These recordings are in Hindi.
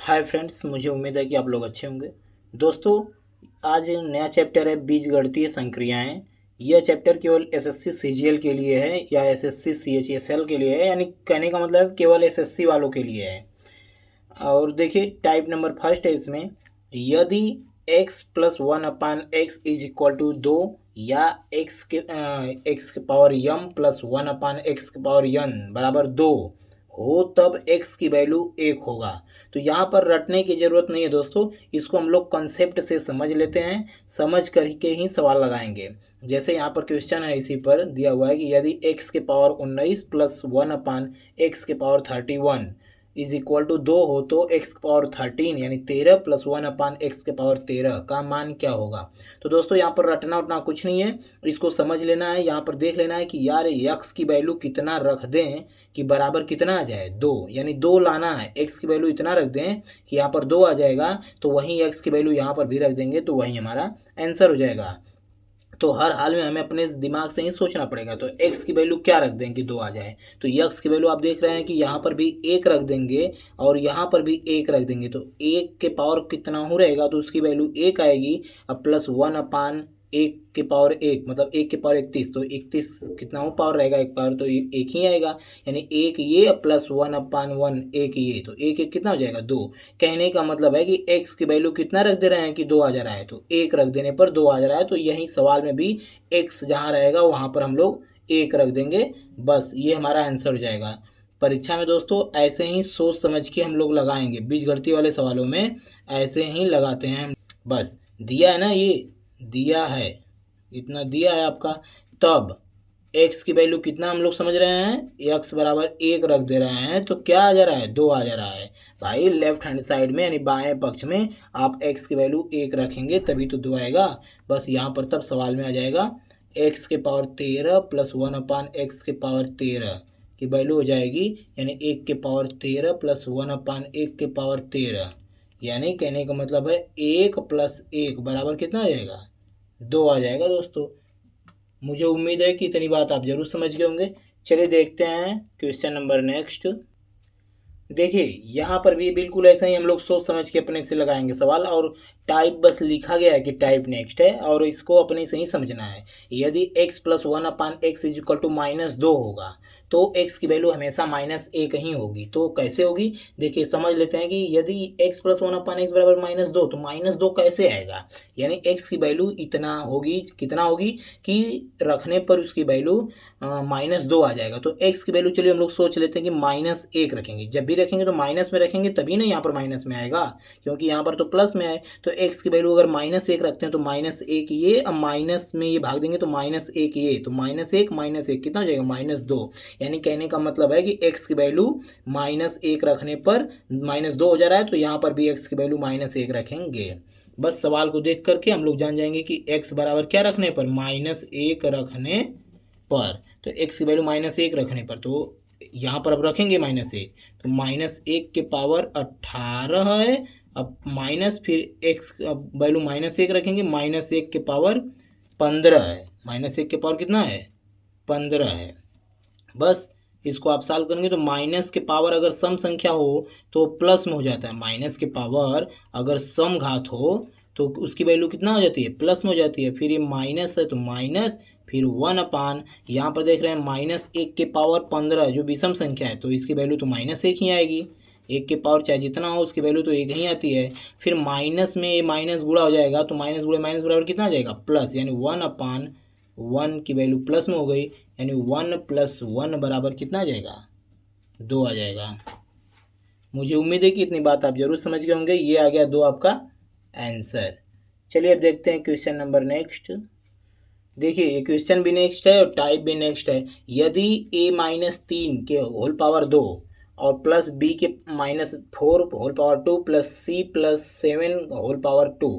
हाय फ्रेंड्स, मुझे उम्मीद है कि आप लोग अच्छे होंगे। दोस्तों, आज नया चैप्टर है बीजगणितीय संक्रियाएं। यह चैप्टर केवल एसएससी सीजीएल के लिए है या एसएससी सीएचएसएल के लिए है, यानी कहने का मतलब केवल एसएससी वालों के लिए है। और देखिए, टाइप नंबर फर्स्ट है इसमें। यदि x plus one upon x is equal to 2 या x के power m plus one upon x के पावर यन बराबर 2 हो, तब x की वैल्यू 1 होगा। तो यहाँ पर रटने की ज़रूरत नहीं है दोस्तों, इसको हम लोग कंसेप्ट से समझ लेते हैं, समझ करके ही सवाल लगाएंगे। जैसे यहाँ पर क्वेश्चन है, इसी पर दिया हुआ है कि यदि x के power 19 plus one upon x के पावर 31 इज इक्वल टू 2 हो, तो एक्स की पावर 13 यानी 13 प्लस वन अपान एक्स के पावर 13 का मान क्या होगा। तो दोस्तों, यहाँ पर रटना उठना कुछ नहीं है, इसको समझ लेना है। यहाँ पर देख लेना है कि यार एक्स की वैल्यू कितना रख दें कि बराबर कितना आ जाए 2, यानी 2 लाना है। एक्स की वैल्यू इतना रख दें कि यहाँ पर 2 आ जाएगा, तो वहीं एक्स की वैल्यू यहाँ पर भी रख देंगे, तो वहीं हमारा आंसर हो जाएगा। तो हर हाल में हमें अपने दिमाग से ही सोचना पड़ेगा। तो x की वैल्यू क्या रख दें कि 2 आ जाए। तो x की वैल्यू आप देख रहे हैं कि यहाँ पर भी 1 रख देंगे और यहाँ पर भी 1 रख देंगे, तो 1 के पावर कितना हो रहेगा, तो उसकी वैल्यू 1 आएगी। अब प्लस वन अपान 1 के पावर 1 मतलब 1 के पावर 31, तो 31 कितना हो पावर रहेगा, एक पावर तो एक ही आएगा, यानी 1 ये प्लस वन अपान वन 1 ये, तो 1 1 कितना हो जाएगा 2। कहने का मतलब है कि x की वैल्यू कितना रख दे रहे हैं कि 2 आ जा रहा है, तो 1 रख देने पर 2 आ जा रहा है। तो यही सवाल में भी x जहाँ रहेगा वहाँ पर हम लोग 1 रख देंगे, बस ये हमारा आंसर हो जाएगा। परीक्षा में दोस्तों ऐसे ही सोच समझ के हम लोग लगाएंगे, बीजगणितीय वाले सवालों में ऐसे ही लगाते हैं। बस दिया है ना, ये दिया है, इतना दिया है आपका। तब x की वैल्यू कितना हम लोग समझ रहे हैं, x बराबर 1 रख दे रहे हैं, तो क्या आ जा रहा है, 2 आ जा रहा है। भाई लेफ्ट हैंड साइड में यानी बाएं पक्ष में आप x की वैल्यू 1 रखेंगे तभी तो 2 आएगा। बस यहाँ पर तब सवाल में आ जाएगा x के power 13 plus one upon x के पावर 13 की वैल्यू हो जाएगी, यानी 1 के पावर 13 प्लस वन अपान 1 के पावर 13, यानी कहने का मतलब है 1 प्लस 1 बराबर कितना आ जाएगा, 2 आ जाएगा। दोस्तों, मुझे उम्मीद है कि इतनी बात आप जरूर समझ गए होंगे। चलिए देखते हैं क्वेश्चन नंबर नेक्स्ट। देखिए, यहाँ पर भी बिल्कुल ऐसा ही हम लोग सोच समझ के अपने से लगाएंगे सवाल, और टाइप बस लिखा गया है कि टाइप नेक्स्ट है, और इसको अपने से ही समझना है। यदि x plus one upon x is equal to -2 होगा, तो x की वैल्यू हमेशा -1 ही होगी। तो कैसे होगी, देखिए समझ लेते हैं कि यदि x plus one upon x बराबर -2, तो -2 कैसे आएगा, यानी x की वैल्यू इतना होगी, कितना होगी कि रखने पर उसकी वैल्यू -2 आ जाएगा। तो x की वैल्यू चलिए हम लोग सोच लेते हैं कि -1 रखेंगे। जब भी रखेंगे तो माइनस में रखेंगे, तभी ना यहाँ पर माइनस में आएगा, क्योंकि यहाँ पर तो प्लस में आए। तो x की वैल्यू अगर -1 रखते हैं तो -1 ये, अब माइनस में ये भाग देंगे तो -1 ये, तो -1 कितना हो जाएगा, -2। यानी कहने का मतलब है कि x की वैल्यू -1 रखने पर -2 हो जा रहा है, तो यहाँ पर भी x की वैल्यू -1 रखेंगे। बस सवाल को देख करके हम लोग जान जाएंगे कि x बराबर क्या रखने पर, -1 रखने पर। तो x की वैल्यू -1 रखने पर, तो यहाँ पर अब रखेंगे -1, तो -1 के पावर 18 है। अब माइनस फिर x वैल्यू -1 रखेंगे, -1 के पावर 15 है। -1 के पावर कितना है, 15 है। बस इसको आप सॉल्व करेंगे तो माइनस के पावर अगर सम संख्या हो तो प्लस में हो जाता है, माइनस के पावर अगर सम घात हो तो उसकी वैल्यू कितना हो जाती है, प्लस में हो जाती है। फिर ये माइनस है तो माइनस, फिर 1 अपान, यहाँ पर देख रहे हैं -1 के पावर 15 जो विषम संख्या है, तो इसकी वैल्यू तो -1 ही आएगी। 1 के पावर चाहे जितना हो उसकी वैल्यू तो 1 ही आती है। फिर माइनस में ये माइनस गुणा हो जाएगा, तो माइनस गुणे माइनस बराबर कितना आ जाएगा, प्लस, यानी 1 अपान 1 की वैल्यू प्लस में हो गई, यानी 1 + 1 बराबर कितना आ जाएगा, 2 आ जाएगा। मुझे उम्मीद है कि इतनी बात आप जरूर समझ गए होंगे। ये आ गया 2 आपका आंसर। चलिए अब देखते हैं क्वेश्चन नंबर नेक्स्ट। देखिए, ये क्वेश्चन भी नेक्स्ट है और टाइप भी नेक्स्ट है। यदि a-3 के होल पावर 2 और प्लस b के -4 whole power 2 plus c plus 7 whole power 2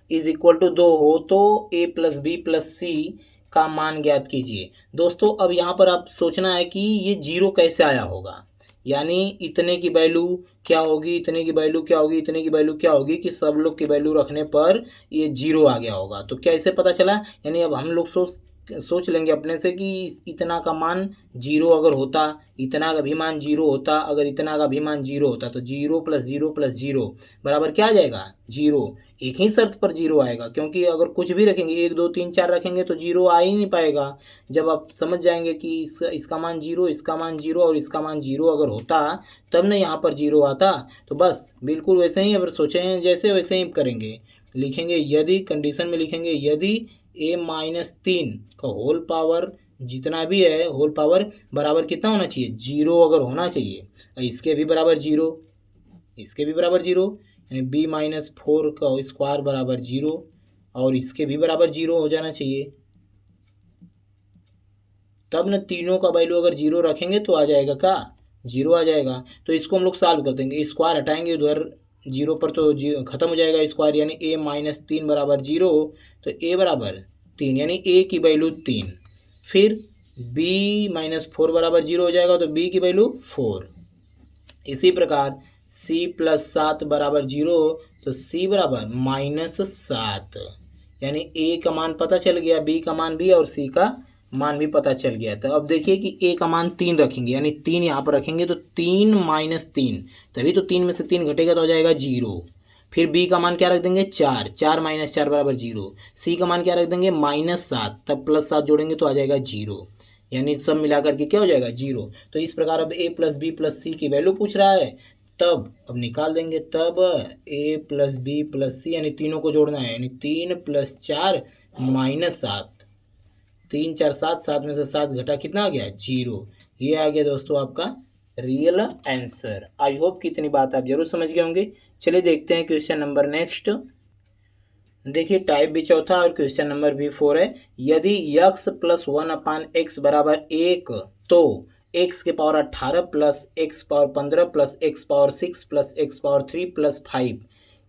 is equal to 2 हो, तो a plus B plus C का मान ज्ञात कीजिए। दोस्तों, अब यहाँ पर आप सोचना है कि ये जीरो कैसे आया होगा, यानी इतने की वैल्यू क्या होगी, इतने की वैल्यू क्या होगी, इतने की वैल्यू क्या होगी, कि सब लोग की वैल्यू रखने पर ये जीरो आ गया होगा। तो कैसे पता चला, यानी अब हम लोग सोच सोच लेंगे अपने से कि इतना का मान जीरो अगर होता, इतना का भी मान जीरो होता, अगर इतना का भी मान जीरो होता तो जीरो प्लस जीरो बराबर क्या आ जाएगा? जीरो। एक ही शर्त पर जीरो आएगा, क्योंकि अगर कुछ भी रखेंगे, 1 2 3 4 रखेंगे तो जीरो आ ही नहीं पाएगा। जब आप समझ जाएंगे कि इसका मान जीरो, इसका मान जीरो और इसका मान जीरो अगर होता तब ना यहाँ पर जीरो आता। तो बस बिल्कुल वैसे ही अगर सोचें जैसे वैसे ही करेंगे, लिखेंगे यदि, कंडीशन में लिखेंगे यदि a-3 का होल पावर जितना भी है होल पावर बराबर कितना होना चाहिए? जीरो अगर होना चाहिए। इसके भी बराबर जीरो, इसके भी बराबर जीरो, यानी b-4 का स्क्वायर बराबर जीरो, और इसके भी बराबर जीरो हो जाना चाहिए। तब न तीनों का वैल्यू अगर जीरो रखेंगे तो आ जाएगा क्या? जीरो आ जाएगा। तो इसको हम लोग सॉल्व कर देंगे, स्क्वायर हटाएंगे उधर जीरो पर तो खत्म हो जाएगा स्क्वायर, यानी a-3 बराबर जीरो। तो a बराबर 3 यानी a की वैल्यू 3। फिर b-4 बराबर जीरो हो जाएगा तो b की वैल्यू 4। इसी प्रकार c+7 बराबर जीरो तो c बराबर -7, यानी a का मान पता चल गया, b का मान भी और c का मान भी पता चल गया। तो अब देखिए कि a का मान 3 रखेंगे, यानी 3 यहाँ पर रखेंगे तो 3 - 3, तभी तो 3 में से 3 घटेगा तो आ जाएगा जीरो। फिर b का मान क्या रख देंगे? 4, 4 - 4 बराबर जीरो। c का मान क्या रख देंगे? -7, तब +7 जोड़ेंगे तो आ जाएगा जीरो, यानी सब मिला करके क्या हो जाएगा? जीरो। तो इस प्रकार अब a + b + c की वैल्यू पूछ रहा है, तब अब निकाल देंगे। तब a + b + c यानी तीनों को जोड़ना है, यानी 3 + 4 -7, 3 4 7, 7 में से 7 घटा कितना आ गया? जीरो। ये आ गया दोस्तों आपका रियल आंसर। आई होप कि इतनी बात आप जरूर समझ गए होंगे। चलिए देखते हैं क्वेश्चन नंबर नेक्स्ट। देखिए टाइप भी चौथा और क्वेश्चन नंबर भी 4 है। यदि x + 1/x बराबर 1 तो x के power 18 plus x power 15 plus x power 6 plus x power 3 plus 5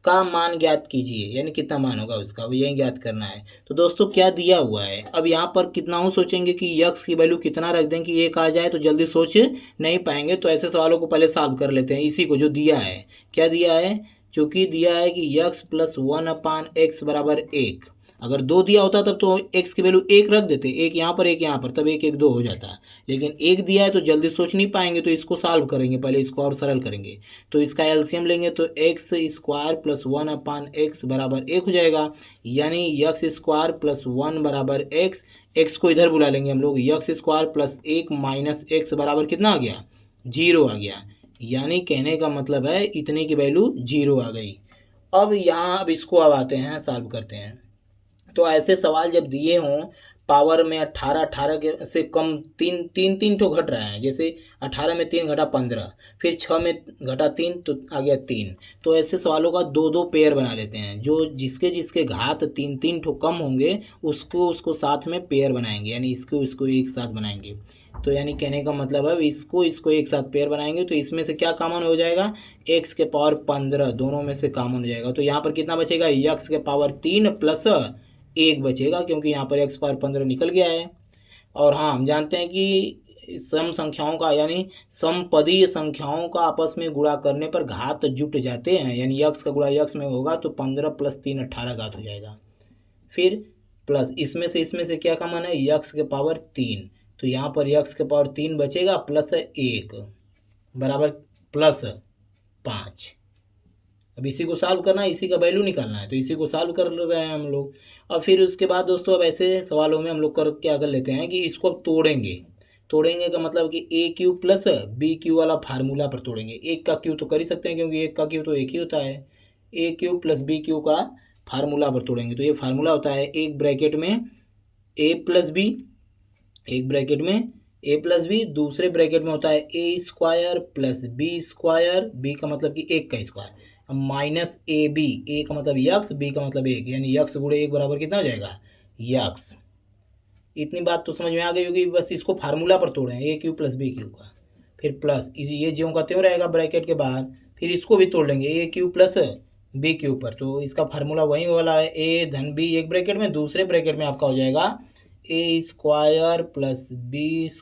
का मान ज्ञात कीजिए, यानी कितना मान होगा उसका, वो यही ज्ञात करना है। तो दोस्तों क्या दिया हुआ है, अब यहाँ पर कितना हो सोचेंगे कि x की वैल्यू कितना रख दें कि 1 आ जाए, तो जल्दी सोच नहीं पाएंगे। तो ऐसे सवालों को पहले सॉल्व कर लेते हैं, इसी को जो दिया है। क्या दिया है? चूँकि दिया है कि x + 1/x बराबर 1, अगर 2 दिया होता तब तो x की वैल्यू 1 रख देते, एक यहाँ पर एक यहाँ पर, तब 1 1 2 हो जाता। लेकिन 1 दिया है तो जल्दी सोच नहीं पाएंगे, तो इसको सॉल्व करेंगे, पहले इसको और सरल करेंगे। तो इसका एलसीएम लेंगे तो x² + 1/x बराबर 1 हो जाएगा, यानी x² + 1 बराबर x। x को इधर बुला लेंगे हम लोग, x² + 1 - x बराबर कितना आ गया? जीरो आ गया, यानी कहने का मतलब है इतने की वैल्यू जीरो आ गई। अब यहाँ अब इसको अब आते हैं सॉल्व करते हैं। तो ऐसे सवाल जब दिए हों पावर में 18 18 के से कम, तीन तीन तीन तो घट रहा है, जैसे 18 में 3 घटा 15, फिर 6 में घटा 3 तो आ गया 3। तो ऐसे सवालों का 2 2 पेयर बना लेते हैं, जो जिसके जिसके घात 3 3 ठो कम होंगे उसको उसको साथ में पेयर बनाएंगे, यानी इसको इसको एक साथ बनाएंगे। तो यानी कहने का मतलब है इसको इसको एक साथ पेयर बनाएंगे तो इसमें से क्या कॉमन हो जाएगा? x के पावर 15 दोनों में से कॉमन हो जाएगा। तो यहाँ पर कितना बचेगा? x के पावर 3 प्लस 1 बचेगा, क्योंकि यहाँ पर x पावर 15 निकल गया है। और हाँ, हम जानते हैं कि सम संख्याओं का यानी समपदीय संख्याओं का आपस में गुणा करने पर घात जुट जाते हैं, यानी x का गुणा x में होगा तो 15 + 3 18 घात हो जाएगा। फिर प्लस इसमें से क्या कॉमन है? x के पावर 3, तो यहाँ पर x के पावर 3 बचेगा प्लस 1 बराबर प्लस 5। अब इसी को सॉल्व करना है, इसी का वैल्यू निकालना है, तो इसी को सॉल्व कर रहे हैं हम लोग। और फिर उसके बाद दोस्तों अब ऐसे सवालों में हम लोग क्या कर लेते हैं कि इसको अब तोड़ेंगे। तोड़ेंगे का मतलब कि a³ + b³ वाला फार्मूला पर तोड़ेंगे। एक का क्यू तो कर ही सकते हैं, क्योंकि एक का क्यू तो एक ही होता है। a³ + b³ का फार्मूला पर तोड़ेंगे, तो ये फार्मूला होता है एक ब्रैकेट में a + b, एक ब्रैकेट में a + b, दूसरे ब्रैकेट में होता है a² + b², b का मतलब कि 1 का स्क्वायर, -ab, a का मतलब x, b का मतलब 1, यानी x × 1 बराबर कितना हो जाएगा? x। इतनी बात तो समझ में आ गई होगी, बस इसको फार्मूला पर तोड़ें a³ + b³ का, फिर प्लस ये ज्यों का त्यों रहेगा ब्रैकेट के बाहर। फिर इसको भी तोड़ लेंगे a³ + b³ पर, तो इसका फार्मूला वही वाला है a धन b एक ब्रैकेट में, दूसरे ब्रैकेट में आपका हो जाएगा a² + b² -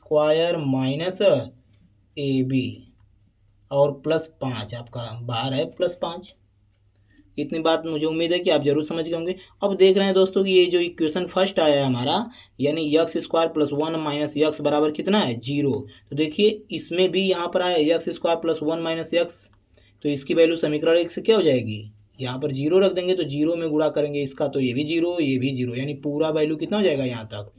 ab और +5 आपका बाहर है +5। इतनी बात मुझे उम्मीद है कि आप जरूर समझ गए होंगे। अब देख रहे हैं दोस्तों कि ये जो इक्वेशन फर्स्ट आया है हमारा, यानी x square plus one minus x बराबर कितना है, जीरो। तो देखिए इसमें भी यहाँ पर आया x square plus one minus x, तो इसकी वैल्यू समीकरण एक से क्या हो जाएगी, यहाँ पर जीरो रख देंगे तो जीरो में गुणा करेंगे इसका, तो ये भी जीरो ये भी जीरो, यानी पूरा वैल्यू कितना हो जाएगा, यहाँ तक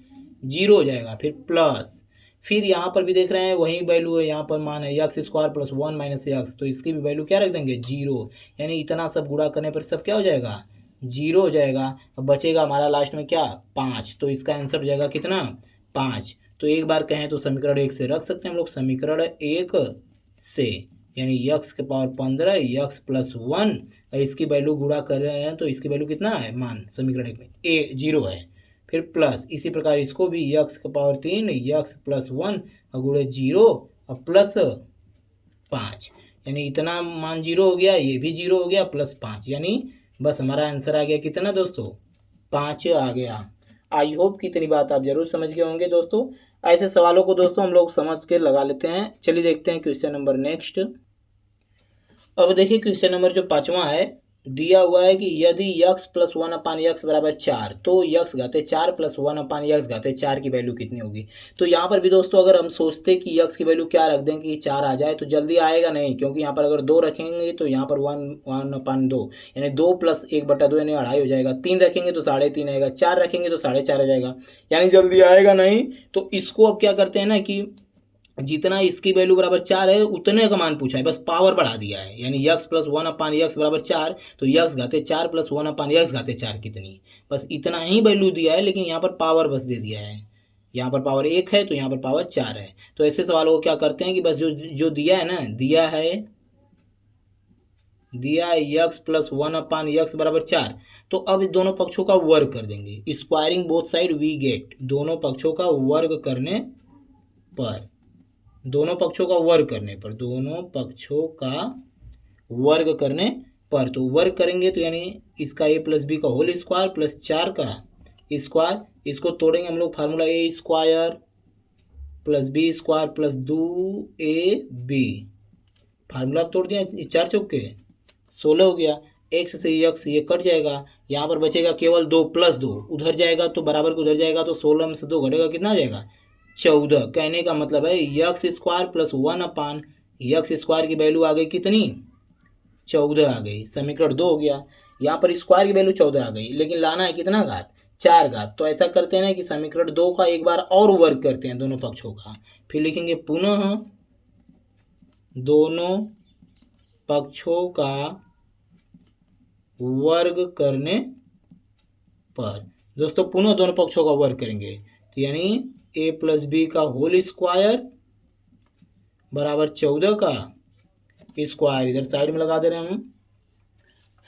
जीरो हो जाएगा। फिर प्लस, फिर यहाँ पर भी देख रहे हैं वही वैल्यू है, यहाँ पर मान है x square plus one minus x, तो इसकी भी वैल्यू क्या रख देंगे, जीरो। यानी इतना सब गुणा करने पर सब क्या हो जाएगा, जीरो हो जाएगा। अब बचेगा हमारा लास्ट में क्या, पाँच, तो इसका आंसर हो जाएगा कितना, पाँच। तो एक बार कहें तो समीकरण एक से रख सकते हैं हम लोग, समीकरण एक से, यानी यक्स के पावर 15 यक्स प्लस वन, इसकी वैल्यू गुणा कर रहे हैं तो इसकी वैल्यू कितना है, मान समीकरण एक में ए जीरो है। फिर प्लस, इसी प्रकार इसको भी यक्स के पावर 3 यक्स प्लस वन गुणे जीरो और प्लस 5, यानी इतना मान जीरो हो गया, ये भी जीरो हो गया, प्लस 5, यानी बस हमारा आंसर आ गया कितना दोस्तों, 5 आ गया। आई होप कि इतनी बात आप जरूर समझ गए होंगे दोस्तों। ऐसे सवालों को दोस्तों हम लोग समझ के लगा लेते हैं। चलिए देखते हैं क्वेश्चन नंबर नेक्स्ट। अब देखिए क्वेश्चन नंबर जो 5वां है, दिया हुआ है कि यदि x plus one upon x बराबर 4, तो यक्स घाते 4 प्लस वन अपान यक्स घाते 4 की वैल्यू कितनी होगी। तो यहाँ पर भी दोस्तों अगर हम सोचते कि यक्स की वैल्यू क्या रख दें कि 4 आ जाए, तो जल्दी आएगा नहीं, क्योंकि यहाँ पर अगर 2 रखेंगे तो यहाँ पर वन अपान 2, यानी 2 प्लस 1/2 यानी 2.5 हो जाएगा। 3 रखेंगे तो 3.5 आएगा, 4 रखेंगे तो 4.5 आ जाएगा, यानी जल्दी आएगा नहीं। तो इसको अब क्या करते हैं ना कि जितना इसकी वैल्यू बराबर 4 है उतने का मान पूछा है, बस पावर बढ़ा दिया है, यानी x plus one upon x बराबर 4, तो यक्स घाते 4 प्लस वन अपान यक्स घाते 4 कितनी, बस इतना ही वैल्यू दिया है, लेकिन यहाँ पर पावर बस दे दिया है। यहाँ पर पावर 1 है तो यहाँ पर पावर 4 है। तो ऐसे सवालों को क्या करते हैं कि बस जो दिया है ना, दिया है x plus one upon x बराबर 4, तो अब दोनों पक्षों का वर्ग कर देंगे, squaring both side we get, दोनों पक्षों का वर्ग करने पर, दोनों पक्षों का वर्ग करने पर, दोनों पक्षों का वर्ग करने पर, तो वर्ग करेंगे तो यानी इसका ए प्लस बी का होल स्क्वायर प्लस 4 का स्क्वायर, इसको तोड़ेंगे हम लोग, formula a square plus b square plus 2ab, formula तोड़ दिया, 4 चौके 16 हो गया। एक्स से यक्स ये कट जाएगा, यहाँ पर बचेगा केवल 2 प्लस 2, उधर जाएगा तो बराबर को उधर जाएगा, तो 16 में से 2 घटेगा, कितना आ जाएगा, 14। कहने का मतलब है x square plus one upon x square की वैल्यू आ गई कितनी, 14 आ गई, समीकरण 2 हो गया। यहाँ पर स्क्वायर की वैल्यू 14 आ गई, लेकिन लाना है कितना घात, 4 घात। तो ऐसा करते हैं ना कि समीकरण 2 का एक बार और वर्ग करते हैं दोनों पक्षों का, फिर लिखेंगे पुनः दोनों पक्षों का वर्ग करने पर, दोस्तों पुनः दोनों पक्षों का वर्ग करेंगे, तो यानी ए प्लस बी का होल स्क्वायर बराबर 14 का स्क्वायर, इधर साइड में लगा दे रहे हैं हम,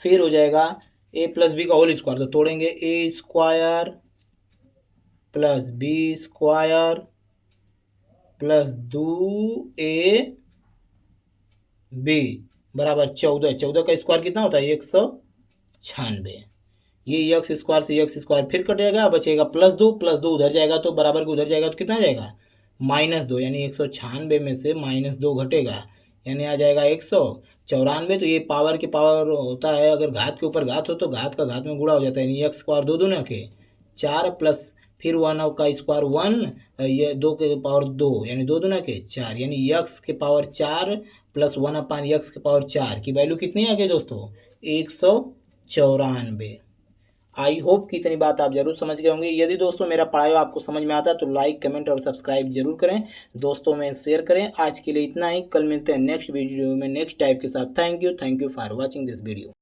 फिर हो जाएगा ए प्लस बी का होल स्क्वायर, तो तोड़ेंगे a square plus b square plus 2ab बराबर 14, 14 का स्क्वायर कितना होता है, 196। ये यक्स स्क्वायर से यक्स स्क्वायर फिर कटेगा, बचेगा प्लस 2 उधर जाएगा तो बराबर को उधर जाएगा तो कितना जाएगा, -2, यानी 196 में से -2 घटेगा, यानी आ जाएगा 194। तो ये पावर के पावर होता है, अगर घात के ऊपर घात हो तो घात का घात में गुणा हो जाता है, यानी एक्स स्क्वायर 2 दूना के 4 प्लस फिर 1 का स्क्वायर 1, ये 2 के पावर 2, यानी 2 दूना के 4, यानी यक्स के पावर 4 प्लस 1 अपान यक्स के पावर 4 की वैल्यू कितनी आ गई दोस्तों, 194। आई होप कि इतनी बात आप जरूर समझ गए होंगे। यदि दोस्तों मेरा पढ़ाया आपको समझ में आता है तो लाइक कमेंट और सब्सक्राइब जरूर करें, दोस्तों में शेयर करें। आज के लिए इतना ही, कल मिलते हैं नेक्स्ट वीडियो में नेक्स्ट टाइप के साथ। Thank you for watching this video.